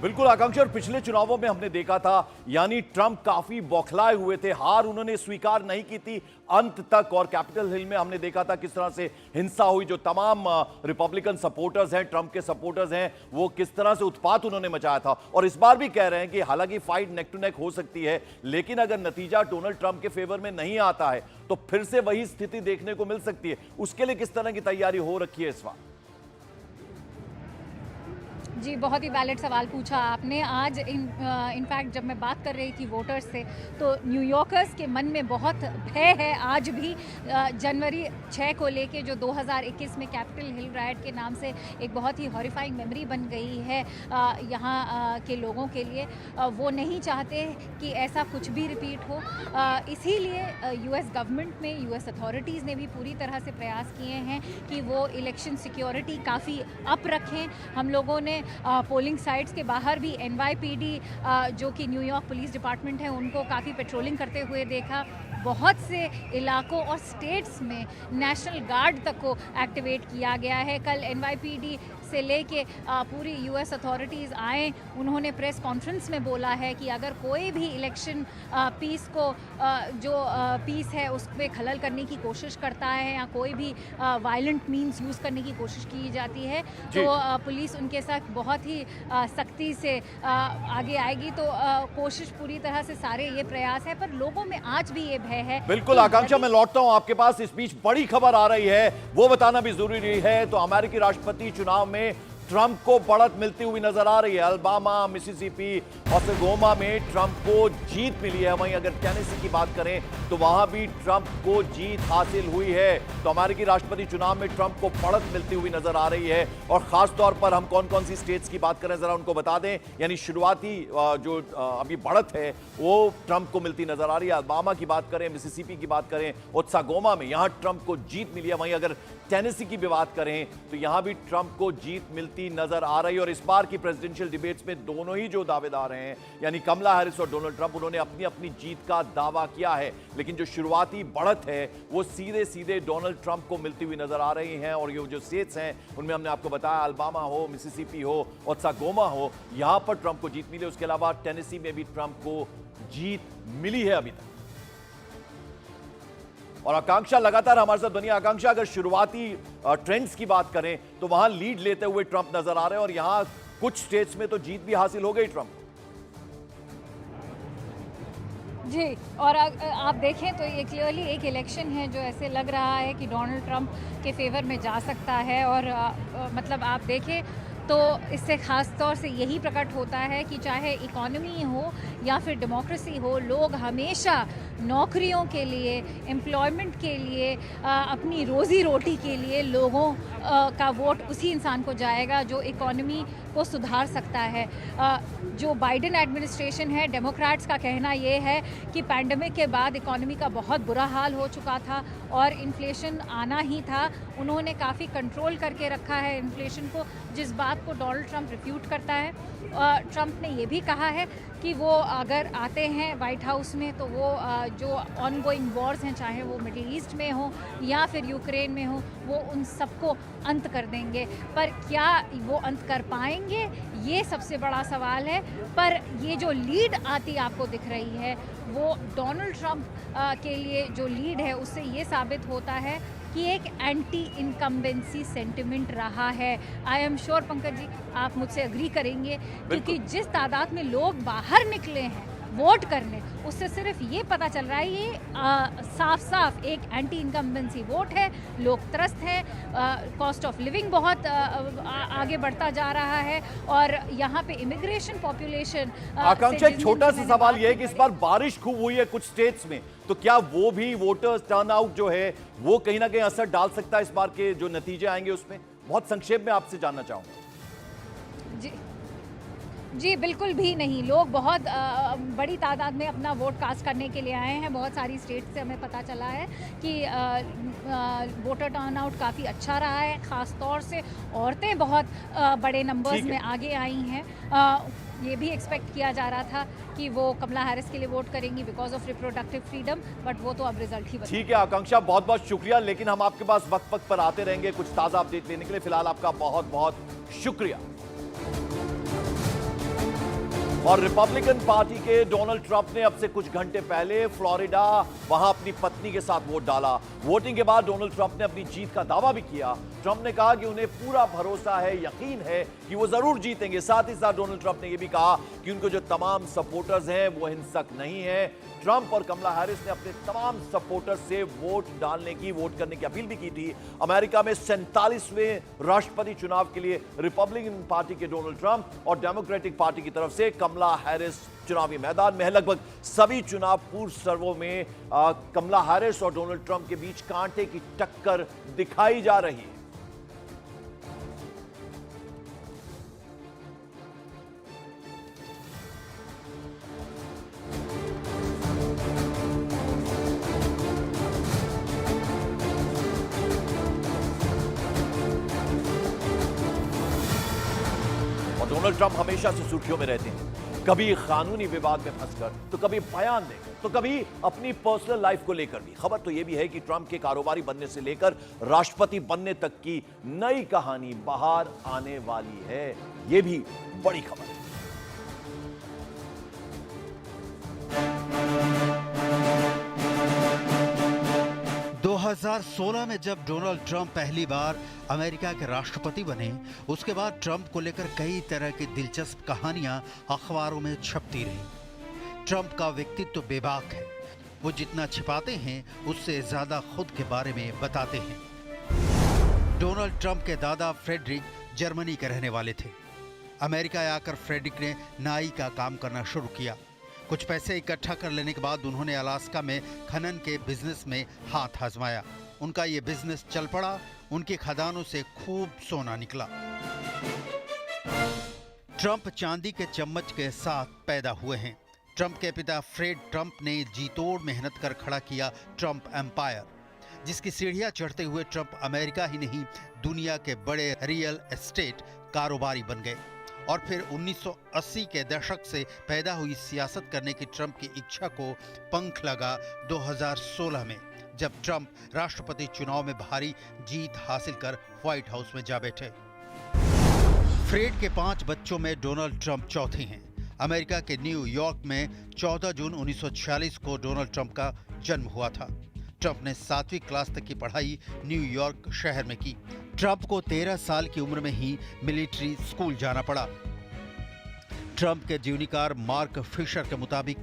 बिल्कुल आकांक्षा, और पिछले चुनावों में हमने देखा था यानी ट्रंप काफी बौखलाए हुए थे, हार उन्होंने स्वीकार नहीं की थी अंत तक। और कैपिटल हिल में हमने देखा था किस तरह से हिंसा हुई, जो तमाम रिपब्लिकन सपोर्टर्स हैं, ट्रंप के सपोर्टर्स हैं, वो किस तरह से उत्पात उन्होंने मचाया था। और इस बार भी कह रहे हैं कि हालांकि फाइट नेक टू नेक हो सकती है, लेकिन अगर नतीजा डोनाल्ड ट्रंप के फेवर में नहीं आता है तो फिर से वही स्थिति देखने को मिल सकती है। उसके लिए किस तरह की तैयारी हो रखी है इस बार? जी, बहुत ही वैलिड सवाल पूछा आपने। आज इनफैक्ट जब मैं बात कर रही थी वोटर्स से, तो न्यूयॉर्कर्स के मन में बहुत भय है आज भी जनवरी 6 को लेके, जो 2021 में कैपिटल हिल राइट के नाम से एक बहुत ही हॉरिफाइंग मेमोरी बन गई है यहाँ के लोगों के लिए। वो नहीं चाहते कि ऐसा कुछ भी रिपीट हो। इसीलिए यूएस गवर्नमेंट में यूएस अथॉरिटीज़ ने भी पूरी तरह से प्रयास किए हैं कि वो इलेक्शन सिक्योरिटी काफ़ी अप रखें। हम लोगों ने पोलिंग साइट्स के बाहर भी NYPD जो कि न्यूयॉर्क पुलिस डिपार्टमेंट है, उनको काफ़ी पेट्रोलिंग करते हुए देखा। बहुत से इलाकों और स्टेट्स में नेशनल गार्ड तक को एक्टिवेट किया गया है। कल NYPD से लेके पूरी यूएस अथॉरिटीज़ आए, उन्होंने प्रेस कॉन्फ्रेंस में बोला है कि अगर कोई भी इलेक्शन पीस को जो पीस है उस पर खलल करने की कोशिश करता है या कोई भी वायलेंट मीन्स यूज़ करने की कोशिश की जाती है तो पुलिस उनके साथ बहुत ही सख्ती से आगे आएगी। तो कोशिश पूरी तरह से सारे ये प्रयास है, पर लोगों में आज भी ये भय है। बिल्कुल आकांक्षा, मैं लौटता हूं आपके पास। इस बीच बड़ी खबर आ रही है, वो बताना भी जरूरी है। तो अमेरिकी राष्ट्रपति चुनाव में ट्रंप को बढ़त मिलती हुई नजर आ रही है। अल्बामा, मिसिसिपी, ओक्लाहोमा में ट्रंप को जीत मिली है। वहीं अगर टेनेसी की बात करें तो वहां भी ट्रंप को जीत हासिल हुई है। तो अमेरिकी राष्ट्रपति चुनाव में ट्रंप को बढ़त मिलती हुई नजर आ रही है। और खास तौर पर हम कौन कौन सी स्टेट्स की बात करें, जरा उनको बता दें। यानी शुरुआती जो अभी बढ़त है वो ट्रंप को मिलती नजर आ रही है। अल्बामा की बात करें, मिसिसिपी की बात करें, ओक्लाहोमा में यहां ट्रंप को जीत मिली है। वहीं अगर टेनेसी की भी बात करें तो यहां भी ट्रंप को जीत मिलती नजर आ रही है। और इस बार की प्रेसिडेंशियल डिबेट्स में दोनों ही जो दावेदार हैं, यानी कमला हैरिस और डोनाल्ड ट्रंप, उन्होंने अपनी अपनी जीत का दावा किया है। लेकिन जो शुरुआती बढ़त है वो सीधे सीधे डोनाल्ड ट्रंप को मिलती हुई नजर आ रही हैं। और ये जो स्टेट्स हैं उनमें हमने आपको बताया, अल्बामा हो, मिसिसिपी हो, ओक्लाहोमा हो, यहां पर ट्रंप को जीत मिली। उसके अलावा टेनेसी में भी ट्रंप को जीत मिली है अभी तक। और आकांक्षा लगातार हमारे साथ बनी। आकांक्षा, अगर शुरुआती ट्रेंड्स की बात करें तो वहां लीड लेते हुए ट्रंप नजर आ रहे हैं और यहां कुछ स्टेट्स में तो जीत भी हासिल हो गई ट्रंप। जी, और आप देखें तो ये क्लियरली एक इलेक्शन है जो ऐसे लग रहा है कि डोनाल्ड ट्रंप के फेवर में जा सकता है। और मतलब आप देखें तो इससे ख़ास तौर से यही प्रकट होता है कि चाहे इकॉनमी हो या फिर डेमोक्रेसी हो, लोग हमेशा नौकरियों के लिए, एम्प्लॉयमेंट के लिए, अपनी रोज़ी रोटी के लिए लोगों का वोट उसी इंसान को जाएगा जो इकॉनमी को सुधार सकता है। जो बाइडेन एडमिनिस्ट्रेशन है, डेमोक्रेट्स का कहना ये है कि पैंडेमिक के बाद इकॉनमी का बहुत बुरा हाल हो चुका था और इन्फ्लेशन आना ही था। उन्होंने काफ़ी कंट्रोल करके रखा है इन्फ्लेशन को, जिस बात को डोनाल्ड ट्रंप रिफ्यूट करता है। ट्रंप ने ये भी कहा है कि वो अगर आते हैं वाइट हाउस में तो वो जो ऑनगोइंग वॉर्स हैं, चाहे वो मिडिल ईस्ट में हो या फिर यूक्रेन में हो, वो उन सबको अंत कर देंगे। पर क्या वो अंत कर पाएंगे, ये सबसे बड़ा सवाल है। पर ये जो लीड आती आपको दिख रही है वो डोनाल्ड ट्रंप के लिए जो लीड है उससे ये साबित होता है कि एक एंटी इनकम्बेंसी सेंटिमेंट रहा है। I am sure Pankaj ji आप मुझसे एग्री करेंगे, क्योंकि जिस तादाद में लोग बाहर निकले हैं वोट करने, उससे सिर्फ ये पता चल रहा है ये साफ साफ एक एंटी इनकम्बेंसी वोट है। लोग त्रस्त हैं, कॉस्ट ऑफ लिविंग बहुत आगे बढ़ता जा रहा है और यहाँ पे इमिग्रेशन पॉपुलेशन। आकांक्षा, एक छोटा सा सवाल ये है कि इस बार बारिश खूब हुई है कुछ स्टेट्स में, तो क्या वो भी वोटर्स टर्नआउट जो है वो कहीं ना कहीं असर डाल सकता है इस बार के जो नतीजे आएंगे उसमें? बहुत संक्षेप में आपसे जानना चाहूंगा। जी बिल्कुल भी नहीं। लोग बहुत बड़ी तादाद में अपना वोट कास्ट करने के लिए आए हैं। बहुत सारी स्टेट से हमें पता चला है कि वोटर टर्नआउट काफ़ी अच्छा रहा है। ख़ास तौर से औरतें बहुत बड़े नंबर्स में आगे आई हैं। ये भी एक्सपेक्ट किया जा रहा था कि वो कमला हैरिस के लिए वोट करेंगी because of reproductive freedom, but वो तो अब रिजल्ट ही बता। ठीक है आकांक्षा, बहुत बहुत शुक्रिया। लेकिन हम आपके पास वक्त वक्त पर आते रहेंगे कुछ ताज़ा अपडेट लेने के लिए। फिलहाल आपका बहुत बहुत शुक्रिया। और रिपब्लिकन पार्टी के डोनाल्ड ट्रंप ने अब से कुछ घंटे पहले फ्लोरिडा वहां अपनी पत्नी के साथ वोट डाला। वोटिंग के बाद डोनाल्ड ट्रंप ने अपनी जीत का दावा भी किया। ट्रंप ने कहा कि उन्हें पूरा भरोसा है, यकीन है कि वो जरूर जीतेंगे। साथ ही साथ डोनाल्ड ट्रंप ने यह भी कहा कि उनको जो तमाम सपोर्टर्स हैं वो हिंसक नहीं है। ट्रंप और कमला हैरिस ने अपने तमाम सपोर्टर्स से वोट करने की अपील भी की थी। अमेरिका में 47वें राष्ट्रपति चुनाव के लिए रिपब्लिकन पार्टी के डोनाल्ड ट्रंप और डेमोक्रेटिक पार्टी की तरफ से कमला हैरिस चुनावी मैदान में है। लगभग सभी चुनाव पूर्व सर्वों में कमला हैरिस और डोनाल्ड ट्रंप के बीच कांटे की टक्कर दिखाई जा रही है। डोनाल्ड ट्रंप हमेशा से सुर्खियों में रहते हैं, कभी कानूनी विवाद में फंसकर, तो कभी बयान देकर, तो कभी अपनी पर्सनल लाइफ को लेकर भी। खबर तो यह भी है कि ट्रंप के कारोबारी बनने से लेकर राष्ट्रपति बनने तक की नई कहानी बाहर आने वाली है। यह भी बड़ी खबर है। 2016 में जब डोनाल्ड ट्रंप पहली बार अमेरिका के राष्ट्रपति बने, उसके बाद ट्रंप को लेकर कई तरह की दिलचस्प कहानियां अखबारों में छपती रही। ट्रंप का व्यक्तित्व तो बेबाक है, वो जितना छिपाते हैं उससे ज्यादा खुद के बारे में बताते हैं। डोनाल्ड ट्रंप के दादा फ्रेडरिक जर्मनी के रहने वाले थे। अमेरिका आकर फ्रेडरिक ने नाई का काम करना शुरू किया। कुछ पैसे इकट्ठा कर लेने के बाद उन्होंने अलास्का में खनन के बिजनेस में हाथ आजमाया। उनका ये बिजनेस चल पड़ा, उनकी खदानों से खूब सोना निकला। ट्रंप चांदी के चम्मच के साथ पैदा हुए हैं। ट्रंप के पिता फ्रेड ट्रंप ने जी तोड़ मेहनत कर खड़ा किया ट्रंप एम्पायर, जिसकी सीढ़ियां चढ़ते हुए ट्रंप अमेरिका ही नहीं दुनिया के बड़े रियल एस्टेट कारोबारी बन गए। और फिर 1980 के दशक से पैदा हुई सियासत करने की ट्रंप की इच्छा को पंख लगा 2016 में, जब ट्रंप राष्ट्रपति चुनाव में भारी जीत हासिल कर व्हाइट हाउस में जा बैठे। फ्रेड के 5 बच्चों में डोनाल्ड ट्रंप चौथे हैं। अमेरिका के न्यूयॉर्क में 14 जून 1946 को डोनाल्ड ट्रंप का जन्म हुआ था। ट्रंप ने 7वीं क्लास तक की पढ़ाई न्यूयॉर्क शहर में की। ट्रंप को 13 साल की उम्र में ही मिलिट्री स्कूल जाना पड़ा। ट्रंप के जीवनीकार मार्क फिशर के मुताबिक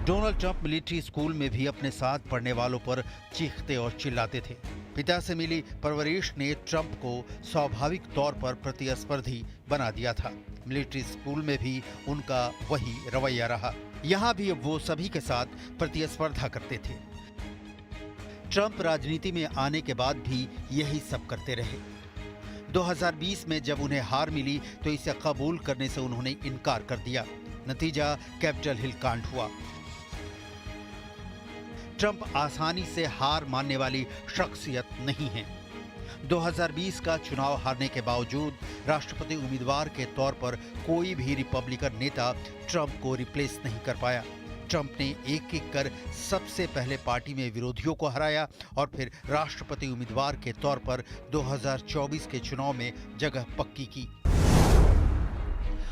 डोनाल्ड ट्रंप मिलिट्री स्कूल में भी अपने साथ पढ़ने वालों पर चीखते और चिल्लाते थे। पिता से मिली परवरिश ने ट्रंप को स्वाभाविक तौर पर प्रतिस्पर्धी बना दिया था। मिलिट्री स्कूल में भी उनका वही रवैया रहा। यहाँ भी वो सभी के साथ प्रतिस्पर्धा करते थे। ट्रंप राजनीति में आने के बाद भी यही सब करते रहे। 2020 में जब उन्हें हार मिली तो इसे कबूल करने से उन्होंने इनकार कर दिया। नतीजा कैपिटल हिल कांड हुआ। ट्रंप आसानी से हार मानने वाली शख्सियत नहीं है। 2020 का चुनाव हारने के बावजूद राष्ट्रपति उम्मीदवार के तौर पर कोई भी रिपब्लिकन नेता ट्रंप को रिप्लेस नहीं कर पाया। ट्रंप ने एक एक कर सबसे पहले पार्टी में विरोधियों को हराया और फिर राष्ट्रपति उम्मीदवार के तौर पर 2024 के चुनाव में जगह पक्की की।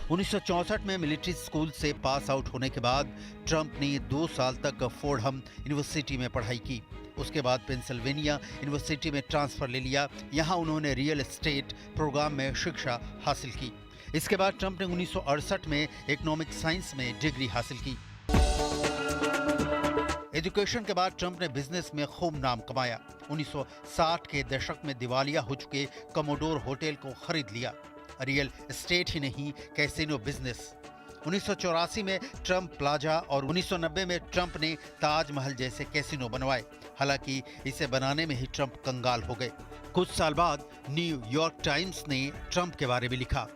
1964 में मिलिट्री स्कूल से पास आउट होने के बाद ट्रंप ने 2 साल तक फोर्डहम यूनिवर्सिटी में पढ़ाई की। उसके बाद पेंसिल्वेनिया यूनिवर्सिटी में ट्रांसफर ले लिया। यहाँ उन्होंने रियल एस्टेट प्रोग्राम में शिक्षा हासिल की। इसके बाद ट्रंप ने 1968 में इकोनॉमिक साइंस में डिग्री हासिल की। एजुकेशन के बाद ट्रंप ने बिजनेस में खूब नाम कमाया। 1960 के दशक में दिवालिया हो चुके कमोडोर होटल को खरीद लिया। रियल एस्टेट ही नहीं, कैसीनो बिजनेस। 1984 में ट्रंप प्लाजा और 1990 में ट्रंप ने ताजमहल जैसे कैसीनो बनवाए। हालांकि इसे बनाने में ही ट्रंप कंगाल हो गए। कुछ साल बाद न्यूयॉर्क टाइम्स ने ट्रंप के बारे में लिखा,